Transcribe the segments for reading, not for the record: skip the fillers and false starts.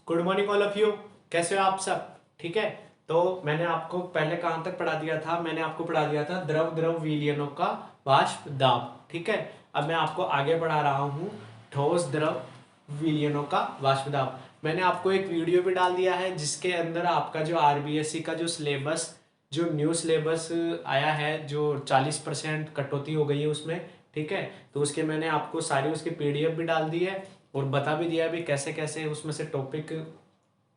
Good morning all of you. कैसे हो आप सब? ठीक है। तो मैंने आपको पहले कहाँ तक पढ़ा दिया था? मैंने आपको पढ़ा दिया था द्रव द्रव विलयनों का वाष्प दाब। ठीक है। अब मैं आपको आगे पढ़ा रहा हूँ ठोस द्रव विलयनों का वाष्प दाब। मैंने आपको एक वीडियो भी डाल दिया है जिसके अंदर आपका जो आरबीएससी का जो सिलेबस, जो न्यू सिलेबस आया है, जो 40% कटौती हो गई है उसमें। ठीक है। तो उसके मैंने आपको सारी उसकी पीडीएफ भी डाल दी है और बता भी दिया भी कैसे कैसे उसमें से टॉपिक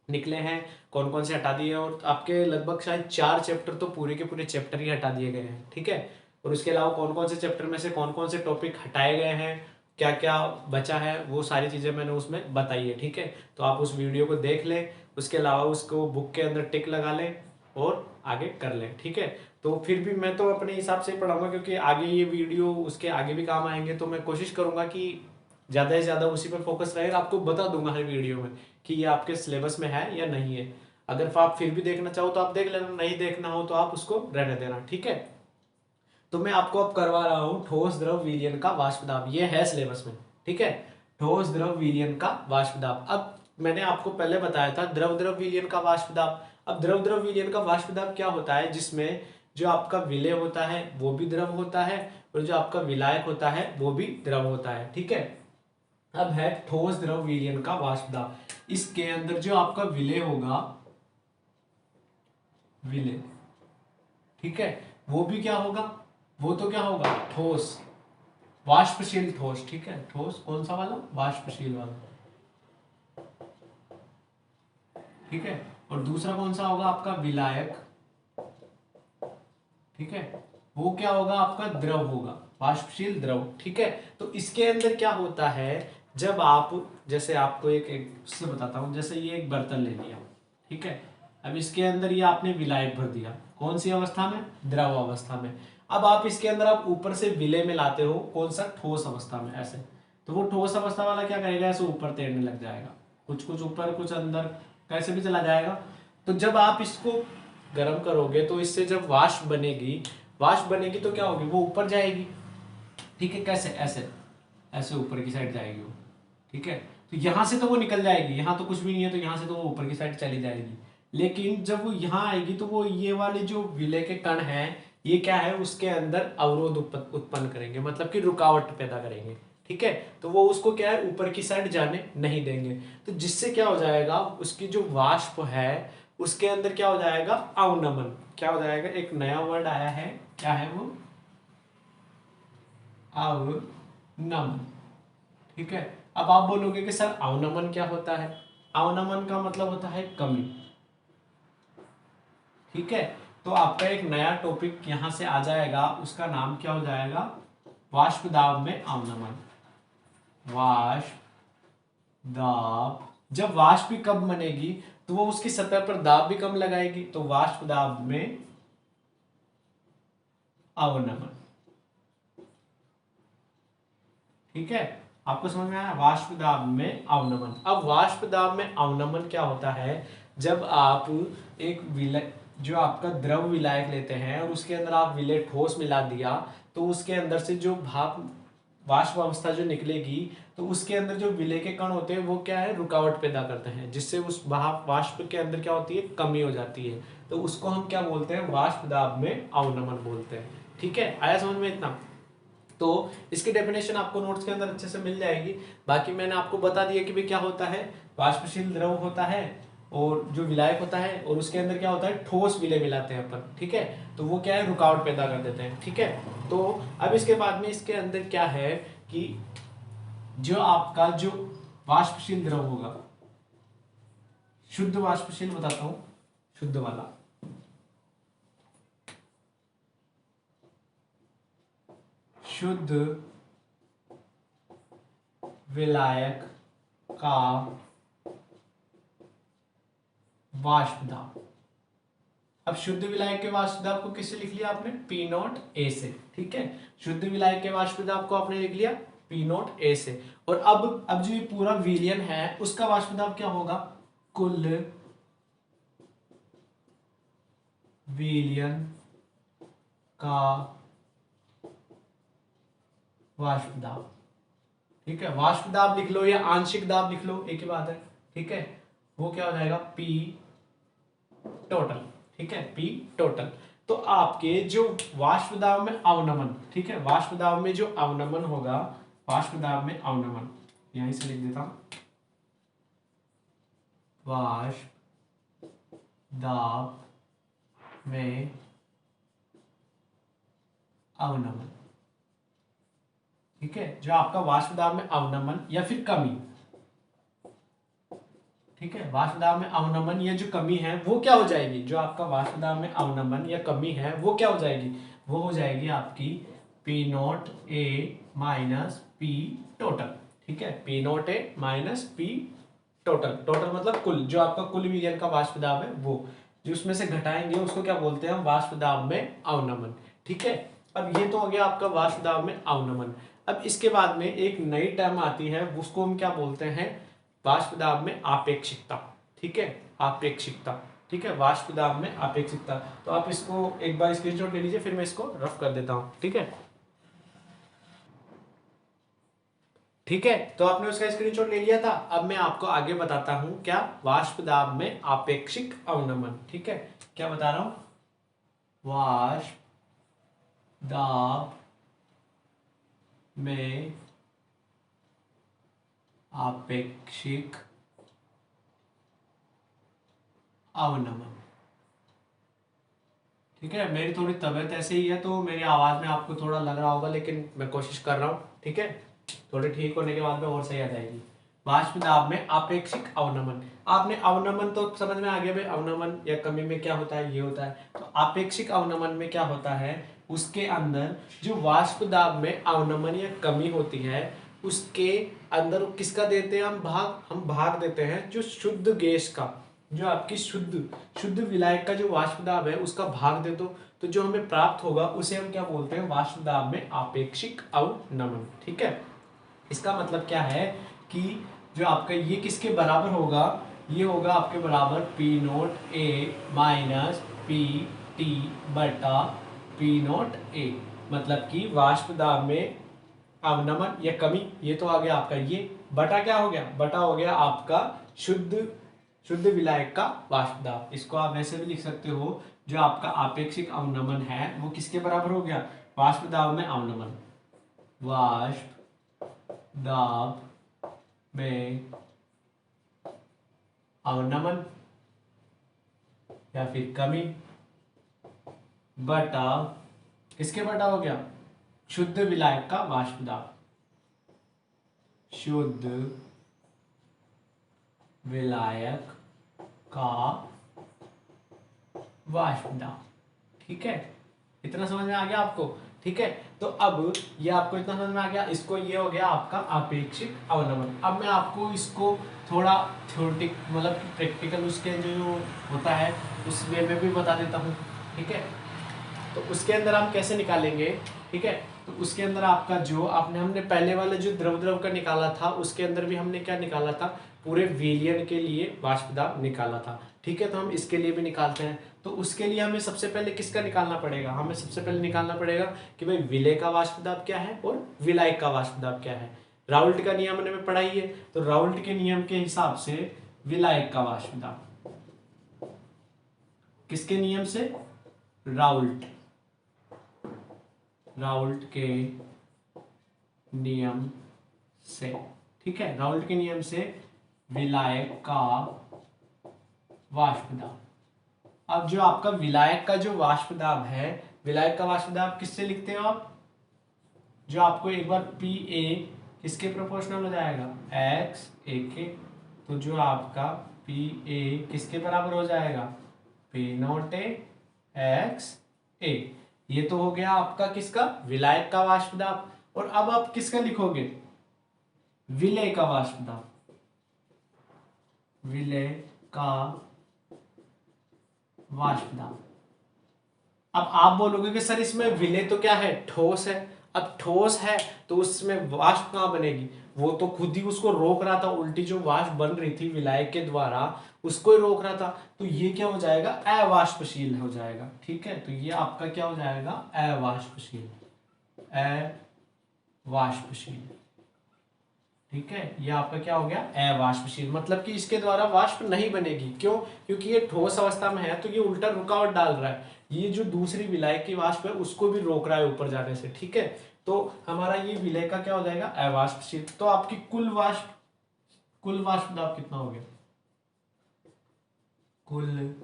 निकले हैं, कौन कौन से हटा दिए, और आपके लगभग शायद 4 चैप्टर तो पूरे के पूरे चैप्टर ही हटा दिए गए हैं। ठीक है। और उसके अलावा कौन कौन से चैप्टर में से कौन कौन से टॉपिक हटाए गए हैं, क्या क्या बचा है, वो सारी चीज़ें मैंने उसमें बताई है। ठीक है। तो आप उस वीडियो को देख लें, उसके अलावा उसको बुक के अंदर टिक लगा लें और आगे कर लें। ठीक है। तो फिर भी मैं तो अपने हिसाब से पढ़ाऊंगा क्योंकि आगे ये वीडियो उसके आगे भी काम आएंगे, तो मैं कोशिश करूंगा कि ज़्यादा से ज़्यादा उसी पर फोकस रहेगा। आपको बता दूंगा हर वीडियो में कि ये आपके सिलेबस में है या नहीं है। अगर आप फिर भी देखना चाहो तो आप देख लेना, नहीं देखना हो तो आप उसको रहने देना। ठीक है। तो मैं आपको अब करवा रहा हूँ ठोस द्रव विलयन का वाष्प दाब। ये है सिलेबस में। ठीक है। ठोस द्रव विलयन का वाष्प दाब। अब मैंने आपको पहले बताया था द्रव द्रव विलयन का वाष्प दाब। अब द्रव द्रव विलयन का वाष्प दाब क्या होता है? जिसमें जो आपका विलय होता है वो भी द्रव होता है और जो आपका विलायक होता है वो भी द्रव होता है। ठीक है। अब है ठोस द्रव विलयन का वाष्प दाब। इसके अंदर जो आपका विलय होगा, विलय, ठीक है, वो भी क्या होगा? वो तो क्या होगा? ठोस, वाष्पशील ठोस। ठीक है। ठोस कौन सा वाला? वाष्पशील वाला। ठीक है। और दूसरा कौन सा होगा आपका? विलायक। ठीक है। वो क्या होगा आपका? द्रव होगा, वाष्पशील द्रव। ठीक है। तो इसके अंदर क्या होता है, जब आप, जैसे आपको एक से बताता हूं, जैसे ये एक बर्तन ले लिया। ठीक है। अब इसके अंदर ये आपने विलायक भर दिया, कौन सी अवस्था में? द्रव अवस्था में। अब आप इसके अंदर आप ऊपर से विलय में लाते हो, कौन सा? ठोस अवस्था में, ऐसे। तो वो ठोस अवस्था वाला क्या करेगा? ऐसे ऊपर तैरने लग जाएगा, कुछ कुछ ऊपर कुछ अंदर, कैसे भी चला जाएगा। तो जब आप इसको गर्म करोगे तो इससे जब वाष्प बनेगी, वाष्प बनेगी तो क्या होगी? वो ऊपर जाएगी। ठीक है। कैसे? ऐसे, ऐसे ऊपर की साइड जाएगी वो। ठीक है। तो यहां से तो वो निकल जाएगी, यहां तो कुछ भी नहीं है, तो यहां से तो वो ऊपर की साइड चली जाएगी। लेकिन जब वो यहां आएगी तो वो ये वाले जो विलय के कण हैं, ये क्या है? उसके अंदर अवरोध उत्पन्न करेंगे, मतलब कि रुकावट पैदा करेंगे। ठीक है। तो वो उसको क्या है? ऊपर की साइड जाने नहीं देंगे। तो जिससे क्या हो जाएगा? उसकी जो वाष्प है उसके अंदर क्या हो जाएगा? अवनमन। क्या हो जाएगा? एक नया वर्ड आया है, क्या है वो? अवनमन। ठीक है। अब आप बोलोगे कि सर अवनमन क्या होता है? अवनमन का मतलब होता है कमी। ठीक है। तो आपका एक नया टॉपिक यहां से आ जाएगा, उसका नाम क्या हो जाएगा? वाष्प दाब में अवनमन। वाष्प दाब। जब वाष्प भी कम बनेगी तो वो उसकी सतह पर दाब भी कम लगाएगी, तो वाष्प दाब में अवनमन। ठीक है। आपको समझ में आया? वाष्प दाब में अवनमन। अब वाष्प दाब में अवनमन क्या होता है? जब आप एक विलय, जो आपका द्रव विलायक लेते हैं और उसके अंदर आप विलय ठोस मिला दिया, तो उसके अंदर से जो भाप, वाष्प अवस्था जो निकलेगी, तो उसके अंदर जो विलय के कण होते हैं वो क्या है? रुकावट पैदा करते हैं, जिससे उस भाप वाष्प के अंदर क्या होती है? कमी हो जाती है। तो उसको हम क्या बोलते हैं? वाष्प दाब में अवनमन बोलते हैं। ठीक है। आया समझ में इतना? तो इसकी डेफिनेशन आपको नोट्स के अंदर अच्छे से मिल जाएगी। बाकी मैंने आपको बता दिया कि भाई क्या होता है। वाष्पशील द्रव होता है और जो विलायक होता है, और उसके अंदर क्या होता है? ठोस विलय मिलाते हैं अपन। ठीक है। तो वो क्या है? रुकावट पैदा कर देते हैं। ठीक है। तो अब इसके बाद में इसके अंदर क्या है कि जो आपका जो वाष्पशील द्रव होगा, शुद्ध वाष्पशील बताता हूं, शुद्ध वाला, शुद्ध विलायक का वाष्प दाब। अब शुद्ध विलायक के वाष्प दाब को किससे लिख लिया आपने? पी नॉट ए से। ठीक है। शुद्ध विलायक के वाष्प दाब को आपने लिख लिया पी नॉट ए से। और अब जो ये पूरा विलयन है उसका वाष्प दाब क्या होगा? कुल विलयन का वाष्प दाब। ठीक है। वाष्प दाब लिख लो या आंशिक दाब लिख लो, एक ही बात है। ठीक है। वो क्या हो जाएगा, पी टोटल। ठीक है, पी टोटल। तो आपके जो वाष्प दाब में अवनमन, ठीक है, वाष्प दाब में जो अवनमन होगा, वाष्प दाब में अवनमन, यहीं से लिख देता हूं, वाष्प दाब में अवनमन। ठीक है, जो आपका वाष्प दाब में अवनमन या फिर कमी, ठीक है, वाष्प दाब में अवनमन या जो कमी है वो क्या हो जाएगी, जो आपका वाष्प दाब में अवनमन या कमी है वो क्या हो जाएगी, वो हो जाएगी आपकी P naught A minus P total. ठीक है, P naught A minus P total. Total मतलब कुल, जो आपका कुल विलयन का वाष्प दाब है वो, जो उसमें से घटाएंगे उसको क्या बोलते हैं हम, वाष्प दाब में अवनमन। ठीक है, अब ये तो हो गया आपका वाष्प दाब में अवनमन। अब इसके बाद में एक नई टर्म आती है, उसको हम क्या बोलते हैं, वाष्प दाब में आपेक्षिकता। ठीक है, आपेक्षिकता। ठीक है, वाष्प दाब में आपेक्षिकता। तो आप इसको एक बार स्क्रीनशॉट ले लीजिए, फिर मैं इसको रफ कर देता हूं। ठीक है, ठीक है, तो आपने उसका स्क्रीनशॉट ले लिया था। अब मैं आपको आगे बताता हूं क्या, वाष्प दाब में आपेक्षिक अवनमन। ठीक है, क्या बता रहा हूं, वाष्प दाब में आपेक्षिक अवनमन। ठीक है, मेरी थोड़ी तबीयत ऐसे ही है तो मेरी आवाज में आपको थोड़ा लग रहा होगा, लेकिन मैं कोशिश कर रहा हूँ। ठीक है, थोड़ी ठीक होने के बाद में और सही आ जाएगी। वाष्प दाब में आपेक्षिक अवनमन, आपने अवनमन तो समझ में आ गया भाई, अवनमन या कमी में क्या होता है, ये होता है। तो आपेक्षिक अवनमन में क्या होता है, उसके अंदर जो वाष्प दाब में अवनमन या कमी होती है, उसके अंदर किसका देते हैं हम भाग देते हैं जो शुद्ध गैस का, जो आपकी शुद्ध शुद्ध विलायक का जो वाष्प दाब है उसका भाग दे दो, तो जो हमें प्राप्त होगा उसे हम क्या बोलते हैं, वाष्प दाब में आपेक्षिक अवनमन। ठीक है, इसका मतलब क्या है कि जो आपका ये किसके बराबर होगा, ये होगा आपके बराबर पी नोट ए माइनस पी टी बटा पी नोट ए। मतलब कि वाष्प दाब में अवनमन या कमी, ये तो आ गया आपका, ये बटा क्या हो गया, बटा हो गया आपका शुद्ध शुद्ध विलायक का वाष्प दाब। इसको आप वैसे भी लिख सकते हो, जो आपका आपेक्षिक अवनमन है वो किसके बराबर हो गया, वाष्प दाब में अवनमन, वाष्प दाब में अवनमन या फिर कमी बटा, किसके बटा हो गया, शुद्ध विलायक का वाष्प दाब, शुद्ध विलायक का वाष्प दाब। ठीक है, इतना समझ में आ गया आपको। ठीक है, तो अब ये आपको इतना समझ में आ गया, इसको ये हो गया आपका आपेक्षिक अवनमन। अब मैं आपको इसको थोड़ा थ्योरेटिक मतलब प्रैक्टिकल उसके जो होता है उस वे में भी बता देता हूँ। ठीक है, तो उसके अंदर हम कैसे निकालेंगे। ठीक है, तो उसके अंदर आपका जो आपने हमने पहले वाले जो द्रव द्रव का निकाला था, उसके अंदर भी हमने क्या निकाला था, पूरे विलयन के लिए वाष्प दाब निकाला था। ठीक है, तो हम इसके लिए भी निकालते हैं। तो उसके लिए हमें सबसे पहले किसका निकालना पड़ेगा, हमें सबसे पहले निकालना पड़ेगा कि भाई विलय का वाष्प दाब क्या है और विलायक का वाष्प दाब क्या है। राउल्ट का नियम हमने पढ़ाई है, तो राउल्ट के नियम के हिसाब से विलायक का वाष्प दाब, किसके नियम से, राउल्ट राउल्ट के नियम से। ठीक है, राउल्ट के नियम से विलायक का वाष्प दाब। अब जो आपका विलायक का जो वाष्प दाब है, विलायक का वाष्प दाब किससे लिखते हो आप, जो आपको एक बार पी ए किसके प्रोपोर्शनल हो जाएगा, एक्स ए के। तो जो आपका पी ए किसके बराबर हो जाएगा, पी नॉट ए एक्स ए। ये तो हो गया आपका किसका, विलायक का वाष्प दाब। और अब आप किसका लिखोगे, विलय का वाष्प दाब, विलय का वाष्प दाब। अब आप बोलोगे कि सर इसमें विलय तो क्या है, ठोस है। अब ठोस है तो उसमें वाष्प कहाँ बनेगी, वो तो खुद ही उसको रोक रहा था, उल्टी जो वाष्प बन रही थी विलायक के द्वारा उसको ही रोक रहा था। तो ये क्या हो जाएगा, अवाष्पशील हो जाएगा। ठीक है, तो ये आपका क्या हो जाएगा, अवाष्पशील, अवाष्पशील। ठीक है, ये आपका क्या हो गया, अवाष्पशील, मतलब कि इसके द्वारा वाष्प नहीं बनेगी। क्यों? क्योंकि ये ठोस अवस्था में है तो ये उल्टा रुकावट डाल रहा है, ये जो दूसरी विलायक की वाष्प है उसको भी रोक रहा है ऊपर जाने से। ठीक है, तो हमारा ये विलय का क्या हो जाएगा, अवाष्पशील। तो आपकी कुल वाष्प दाब कितना हो गया, कुल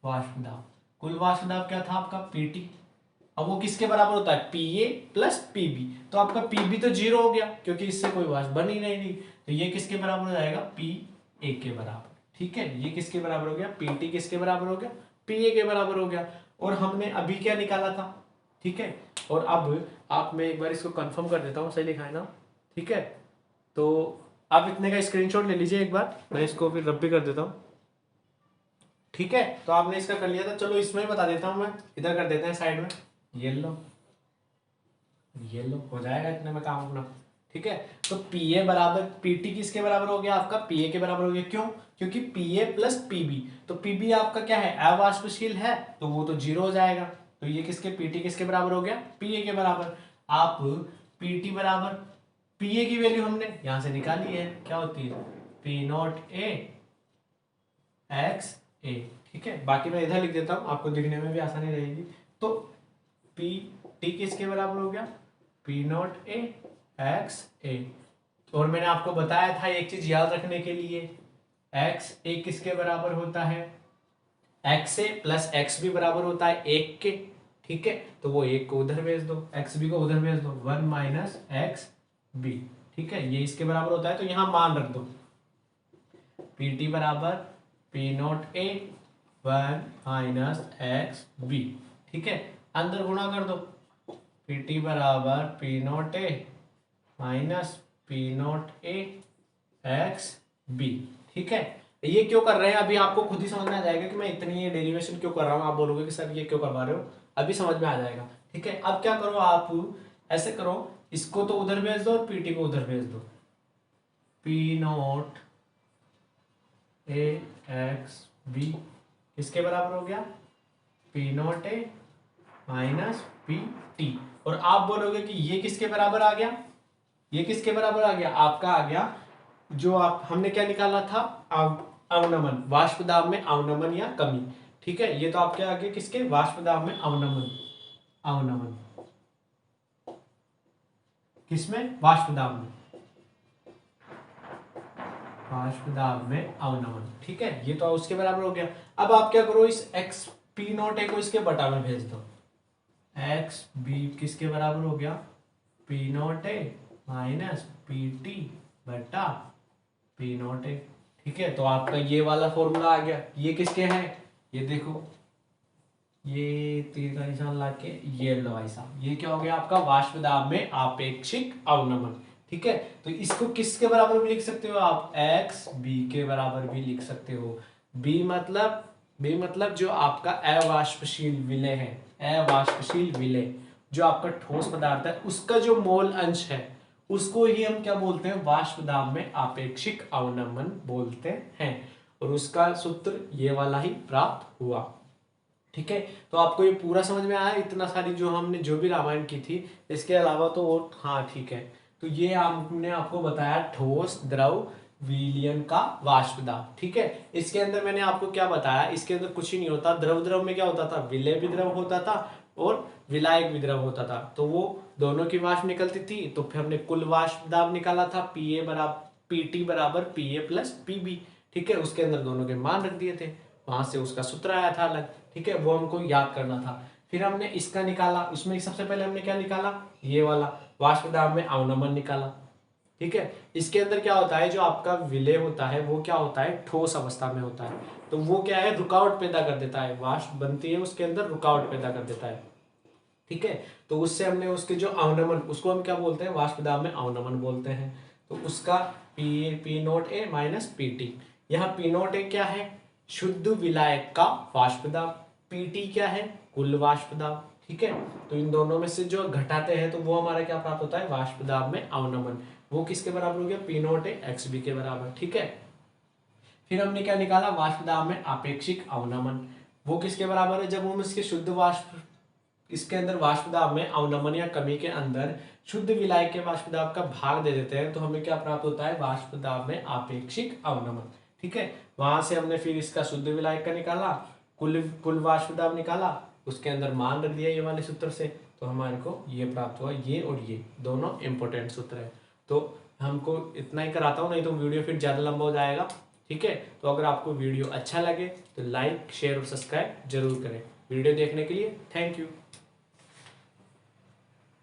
वाष्प दाब क्या था आपका, पीटी। अब वो किसके बराबर होता है, पीए प्लस पीबी। तो आपका पीबी तो जीरो हो गया क्योंकि इससे कोई वाष्प बन ही नहीं रही, तो ये किसके बराबर हो जाएगा, पी ए के बराबर। ठीक है, ये किसके बराबर हो गया, पीटी किसके बराबर हो गया, पीए के बराबर हो गया। और हमने अभी क्या निकाला था, ठीक है। और अब आप, मैं एक बार इसको कंफर्म कर देता हूँ, सही लिखा है ना, ठीक है। तो आप इतने का स्क्रीनशॉट ले लीजिए एक बार, मैं इसको फिर रब भी कर देता हूँ। ठीक है, तो आपने इसका कर लिया था, चलो इसमें बता देता हूँ मैं, इधर कर देते हैं साइड में, ये लो हो जाएगा इतने में काम अपना। ठीक है, तो पीए बराबर पीटी किसके बराबर हो गया आपका, पीए के बराबर हो गया। क्यों? क्योंकि पीए प्लस पीबी, तो पीबी आपका क्या है, अवाष्पशील है, तो वो तो जीरो हो जाएगा। तो ये किसके, पीटी किसके बराबर हो गया, पीए के बराबर। आप पीटी बराबर, पीए की वैल्यू हमने यहां से निकाली है, क्या होती है, पी नॉट ए एक्स ए। ठीक है, बाकी मैं इधर लिख देता हूं, आपको दिखने में भी आसानी रहेगी। तो पी टी किसके बराबर हो गया, पी नॉट ए एक्स ए। और मैंने आपको बताया था एक चीज याद रखने के लिए, एक्स ए किसके बराबर होता है, एक्स ए प्लस एक्स बी बराबर होता है एक के। ठीक है, तो वो एक को उधर भेज दो, एक्स बी को उधर भेज दो, 1 माइनस एक्स बी। ठीक है, ये इसके बराबर होता है, तो यहां मान रख दो, पी टी बराबर P naught A 1 minus X B. ठीक है, अंदर गुणा कर दो, पी टी बराबर P naught A minus P naught A X B. ठीक है, ये क्यों कर रहे हैं अभी आपको खुद ही समझ में आ जाएगा कि मैं इतनी ये डेरिवेशन क्यों कर रहा हूँ। आप बोलोगे कि सर ये क्यों करवा रहे हो, अभी समझ में आ जाएगा। ठीक है, अब क्या करो, आप ऐसे करो, इसको तो उधर भेज दो और पीटी को उधर भेज दो, P naught A X B किसके बराबर हो गया, P naught A minus P T. और आप बोलोगे कि ये किसके बराबर आ गया, ये किसके बराबर आ गया, आपका आ गया जो आप हमने क्या निकाला था, अवनमन, वाष्प दाब में अवनमन या कमी। ठीक है, ये तो आपके आगे किसके, वाष्प दाब में अवनमन, अवनमन किसमें, वाष्प दाब में, वाष्प दाब में अवनमन। ठीक है, ये तो उसके बराबर हो गया। अब आप क्या करो, इस एक्स पी नॉट ए को इसके बटा में भेज दो, एक्स बी किसके बराबर हो गया, P naught A minus P T बटा पी नॉट ए। ठीक है, तो आपका ये वाला फॉर्मूला आ गया। ये किसके हैं, ये देखो, ये तीर का निशान लाके, ये लो भाई साहब, ये क्या हो गया आपका, वाष्प दाब में आपेक्षिक अवनमन। ठीक है, तो इसको किसके बराबर भी लिख सकते हो आप, एक्स बी के बराबर भी लिख सकते हो। बी मतलब जो आपका अवाष्पशील विलय है, अवाष्पशील विलय जो आपका ठोस पदार्थ है उसका जो मोल अंश है उसको ही हम क्या बोलते हैं, वाष्प दाब में आपेक्षिक अवनमन बोलते हैं। और उसका सूत्र ये वाला ही प्राप्त हुआ। ठीक है, तो आपको ये पूरा समझ में आया, इतना सारी जो हमने जो भी रामायण की थी, इसके अलावा तो और, हाँ ठीक है। तो ये हमने आपको बताया ठोस द्रव विलयन का वाष्प दाब। ठीक है, इसके अंदर मैंने आपको क्या बताया, इसके अंदर कुछ ही नहीं होता। द्रव में क्या होता था, विलय भी द्रव होता था और विलायक भी द्रव होता था, तो वो दोनों की वाष्प निकलती थी। तो फिर हमने कुल वाष्प दाब निकाला था, पीए बराबर पीटी बराबर पीए प्लस पीबी। ठीक है, उसके अंदर दोनों के मान रख दिए थे, वहां से उसका सूत्र आया था अलग। ठीक है, वो हमको याद करना था। फिर हमने इसका निकाला, उसमें सबसे पहले हमने क्या निकाला, ये वाला वाष्प दाब में अवनमन निकाला। ठीक है, इसके अंदर क्या होता है, जो आपका विलय होता है वो क्या होता है, ठोस अवस्था में होता है, तो वो क्या है, रुकावट पैदा कर देता है, वाष्प बनती है उसके अंदर रुकावट पैदा कर देता है। ठीक है, तो उससे हमने उसके जो अवनमन, उसको हम क्या बोलते हैं, वाष्प दाब में अवनमन बोलते हैं। तो उसका P naught A minus P T, यहाँ पी नॉट ए क्या है, शुद्ध विलायक का वाष्प दाब, पीटी क्या है, कुल वाष्प दाब। ठीक है, तो इन दोनों में से जो घटाते हैं तो वो हमारा क्या प्राप्त होता है, वाष्प दाब में अवनमन। वो किसके बराबर हो गया, P naught A X B के बराबर। ठीक है, फिर हमने क्या निकाला, वाष्प दाब में आपेक्षिक अवनमन, वो किसके बराबर है, जब हम इसके शुद्ध वाष्प इसके अंदर वाष्प दाब में अवनमन या कमी के अंदर शुद्ध विलायक के वाष्प दाब का भाग दे देते हैं तो हमें क्या प्राप्त होता है, वाष्प दाब में आपेक्षिक अवनमन। ठीक है, वहां से हमने फिर इसका शुद्ध विलायक का निकाला, कुल वाष्प दाब निकाला, उसके अंदर मान रख दिया ये वाले सूत्र से, तो हमारे को ये प्राप्त हुआ। ये और ये दोनों इंपॉर्टेंट सूत्र है। तो हमको इतना ही कराता हूँ, नहीं तो वीडियो फिर ज़्यादा लंबा हो जाएगा। ठीक है, तो अगर आपको वीडियो अच्छा लगे तो लाइक शेयर और सब्सक्राइब जरूर करें। वीडियो देखने के लिए थैंक यू।